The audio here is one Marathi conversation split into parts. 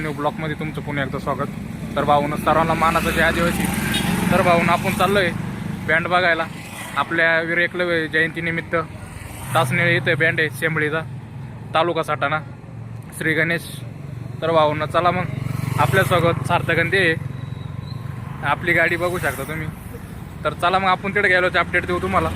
ब्रँड न्यू ब्लॉकमध्ये तुमचं पुन्हा एकदा स्वागत. तर भाऊन सर्वांना मानाचं जे आदिवासी. तर भाऊन आपण चाललोय बँड बघायला. आपल्या वीर एकलव्य जयंतीनिमित्त तासनेळी इथे बँड आहे शेंबळीचा, तालुका साठाणा, श्री गणेश. तर भाऊंना चला मग आपल्यासोबत सार्थकंदी आपली गाडी बघू शकता तुम्ही. तर चला मग आपण तिकडे गेलो अपडेट देऊ तुम्हाला.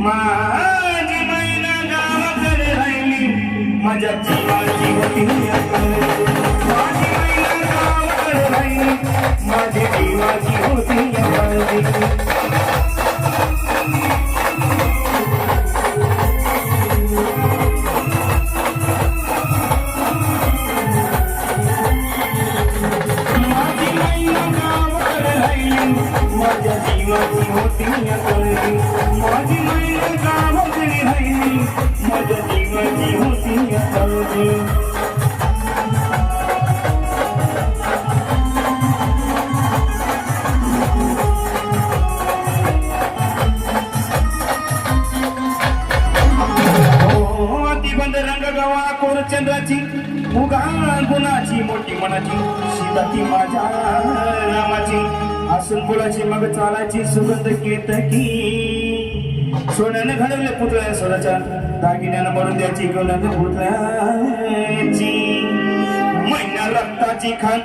माझी मैना गावाकडे राहिली, माझ्या जीवाची होती माझी मैना गावाकडे राहिली, माझी जीवाची होती माझ्या जीवाची होती माझी मैना गावाकडे राहिली, माझ्या जीवाची होती ती बंद रंग गवा कोरचंद्राची, मुगा गुणाची, मोठी मनाची, सीता ती माझ्या रामाची, असून फुलाची मग चालायची सुगंध केतकी, सोन्याने घडवले पुतळ्या सोन्याच्या दागिन्यानं भरून द्यायची गलंद पुतळ्याची, मैना रक्ताची खान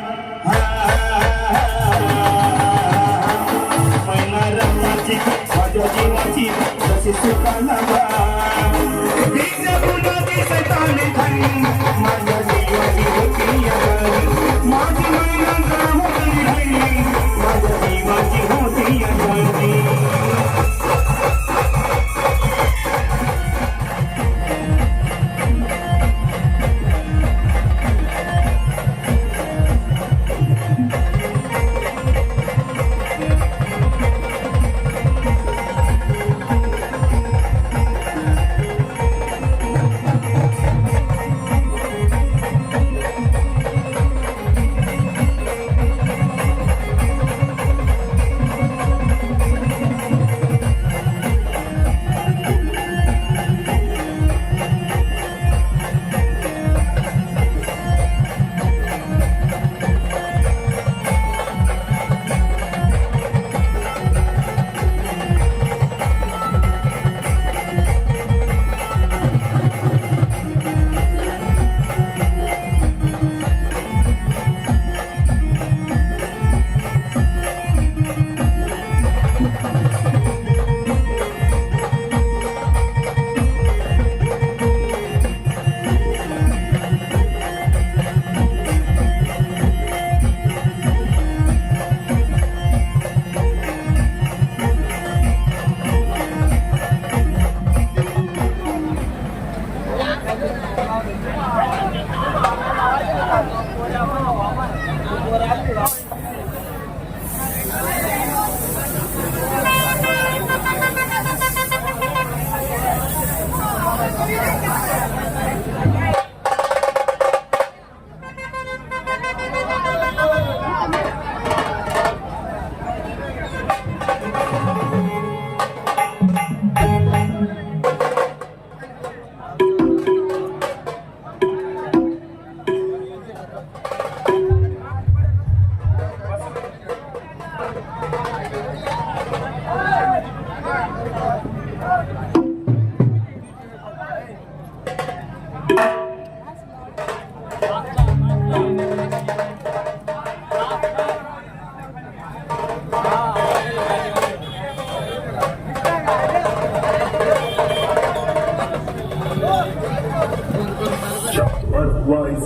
मैना रक्ताची माझ्या जीवाची जशी सुखाला माझ्या जीवाची होती माझी मैना गावाकडे राहिली, माझ्या जीवाची होती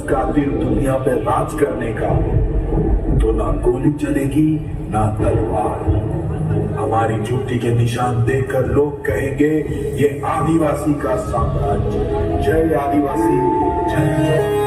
कातिल दुनिया पे राज करने का, तो ना गोली चलेगी ना तलवार। हमारी ड्यूटी के निशान देखकर लोग कहेंगे ये आदिवासी का साम्राज्य। जय आदिवासी, जय।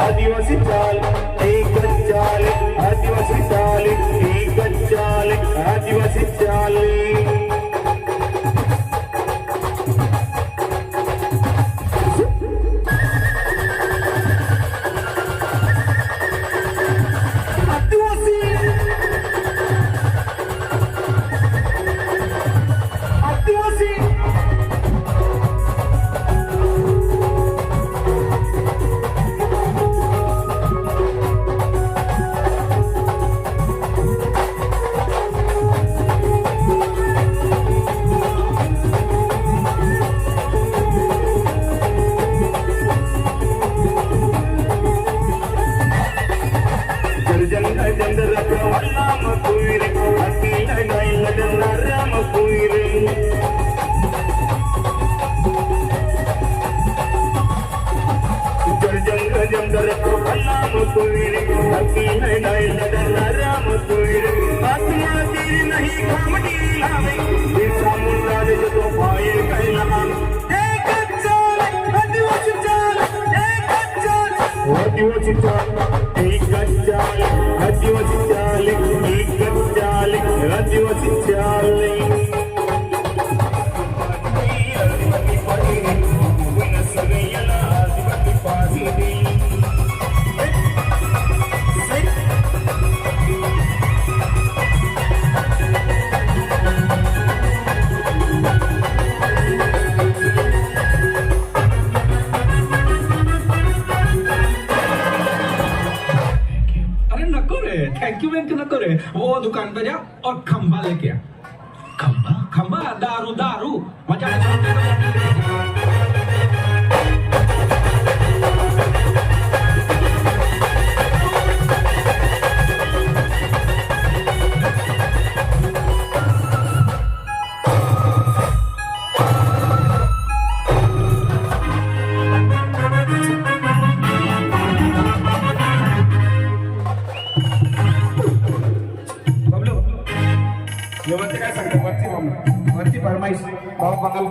आदिवासी चाल एक चाल, आदिवासी चाल एक चाल, आदिवासी चाल। आदिवासी चाल एक चाल, आदिवासी चाल एक चाल, आदिवासी चाल। थैंक यू नको रे, वो दुकान पे जा और खंबा लेके आ। खंबा खंबा दारू दारू मजा वरती काय सांगतो, वरती फरमाईश बाबा बघायला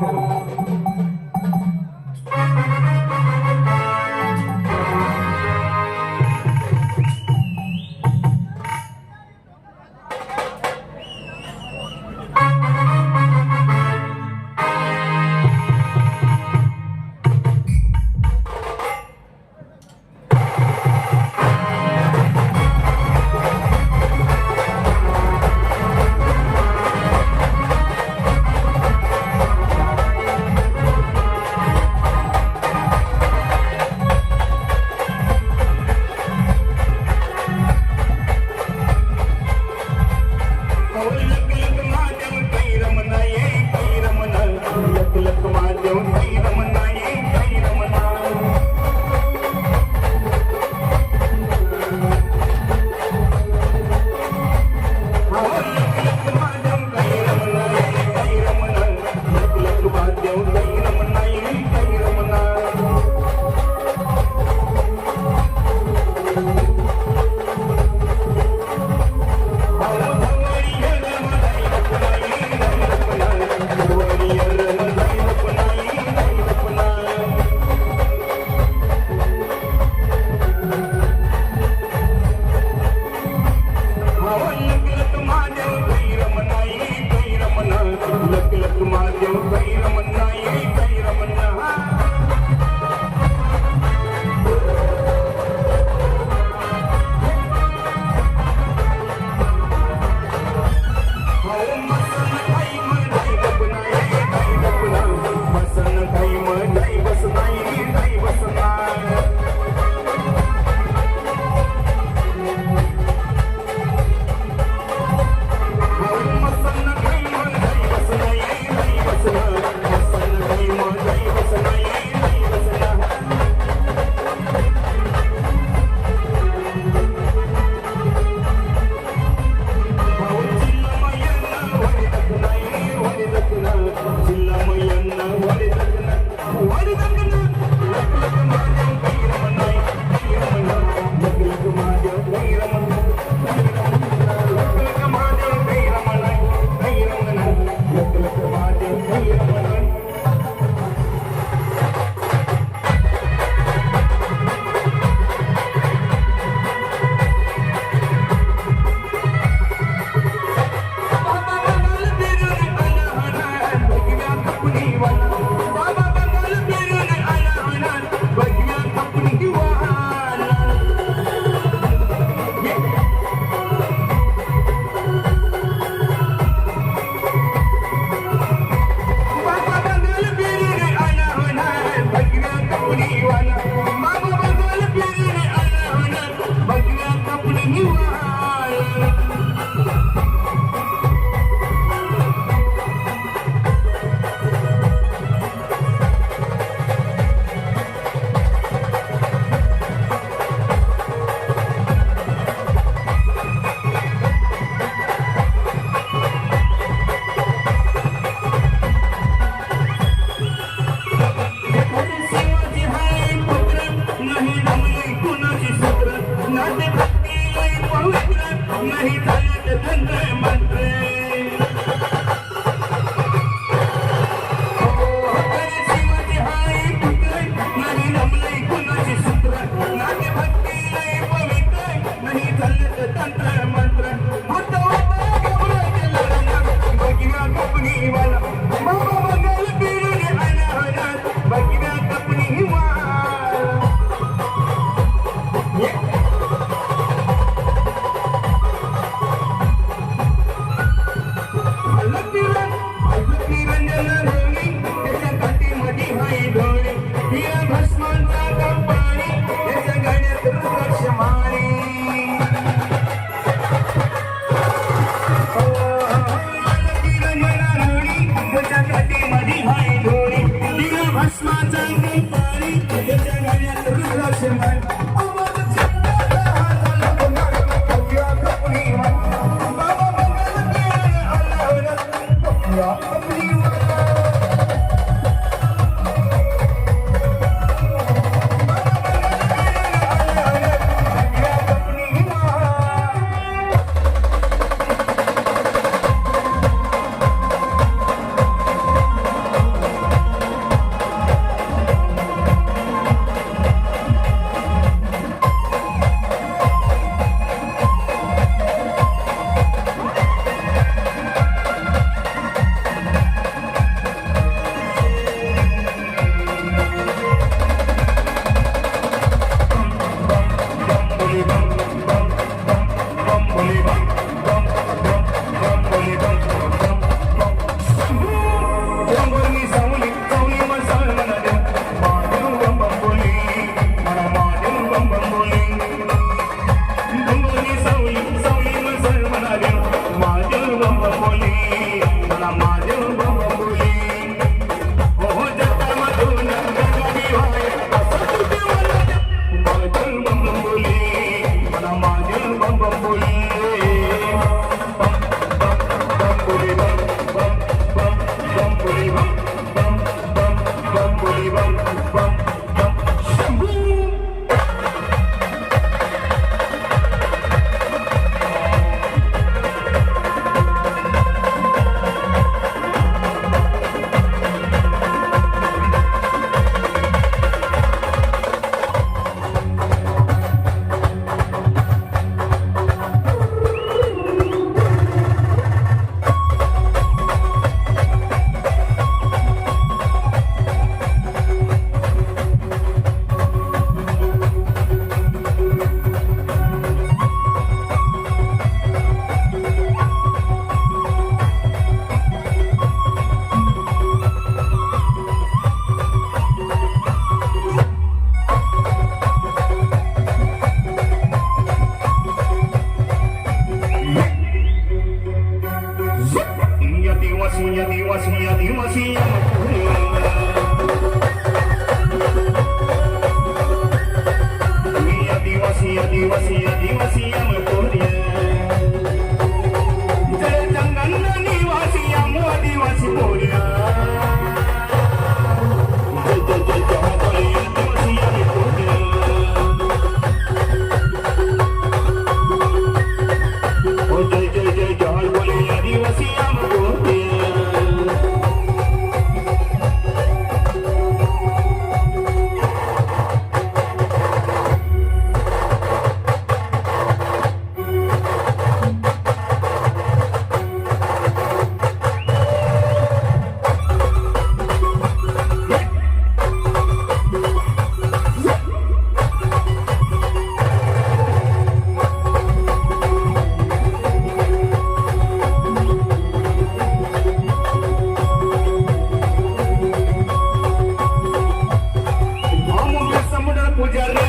पुजारी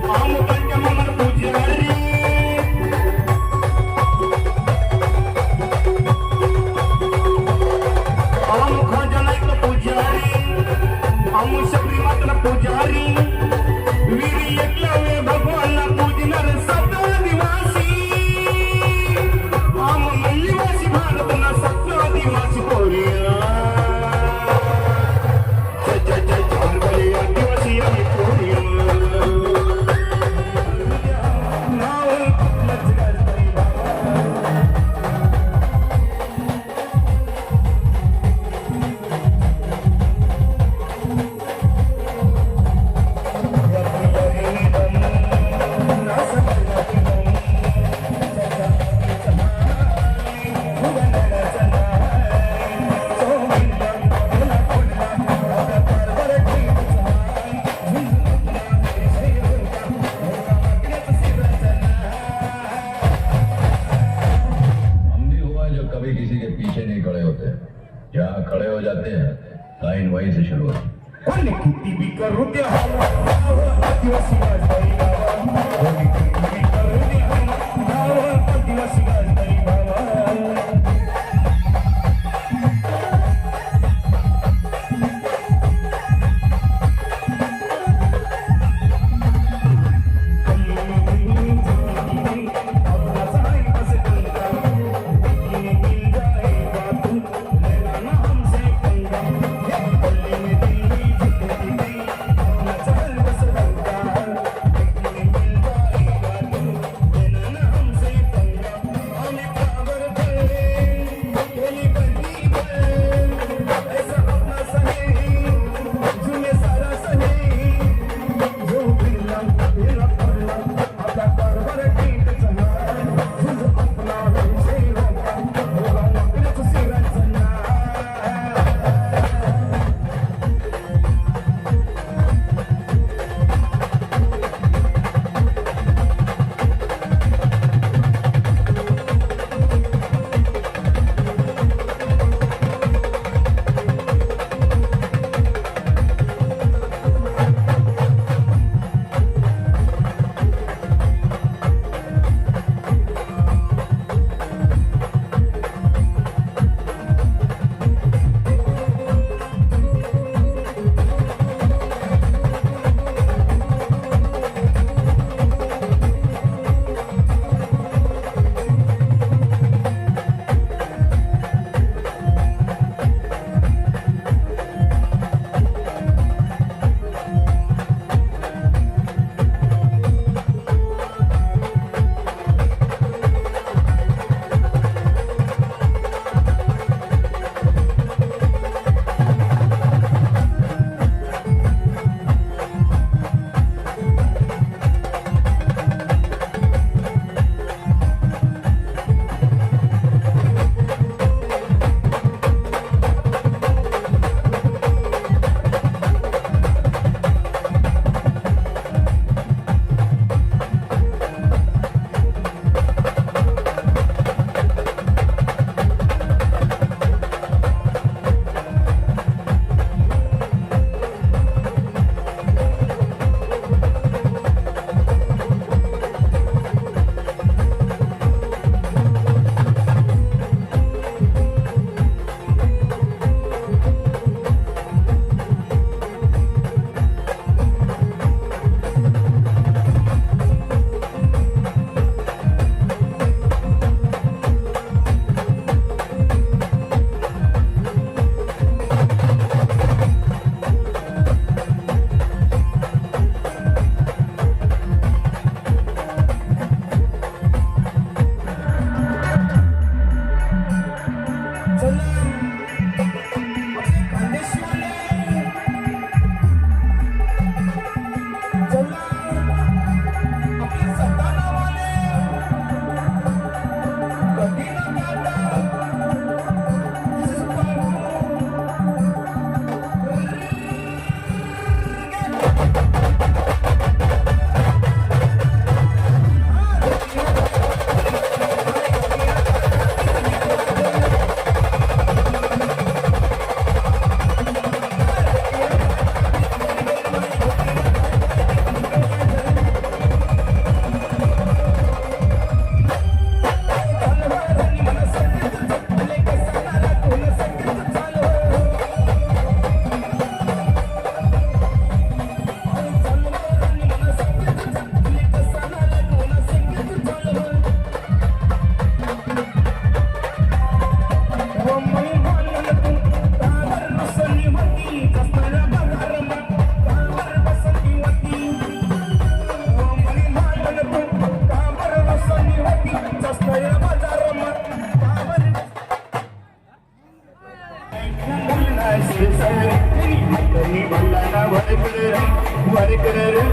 हम पंच मन पुजारी हम खजानात पुजारी हम शबरी माता पुजारी वीर एकलव्य भगवान पूजनार सप्तदिवासी हम मल्लीवासी भारत ना सप्तदिवासी पोरिया आदिवासी आम्ही पोरिया नाव लचकारी हम भी हुआ जो कभी किसी के पीछे नहीं खड़े होते जहाँ खड़े हो जाते हैं लाइन वहीं से शुरू होती है। कोणी किती बी करू द्या आदिवासी गाजबाई बाबा कोणी किती बी करू द्या आदिवासी गाजबाई बाबा अपना साइन बस गंगा दिल मिल जाएगा तू लेना ना हमसे पंगा पल्ली में दिल्ली जितनी अपना साइन बस गंगा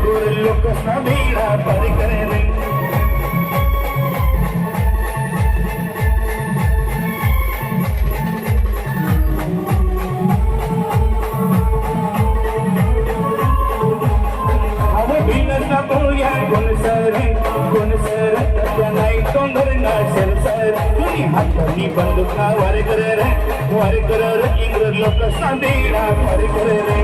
गोर लोक सामीरा पर करे रे बिनसा बोलिया कोण सर त्या नाही तोंडर ना सर सर तुम्ही हातानी बंदूक ना वारे करे रे इंग्रज लोक सांदेडा वारे करे रे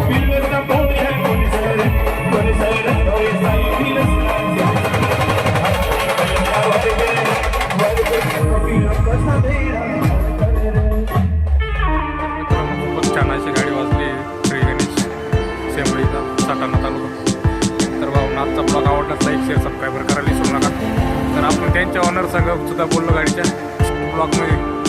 बिनसा बोलिया कोण सर होय साई बिनसा खूपच छान अशी गाडी वाजली श्री गणेश सेंबळीचा सटाणा तालुका. तर भाऊ आजचा ब्लॉग आवडला लाईक शेअर सबस्क्राईबर करायला विसरू नका. तर आपण त्यांच्या ऑनर संघ सुद्धा बोललो गाडीच्या ब्लॉगमध्ये.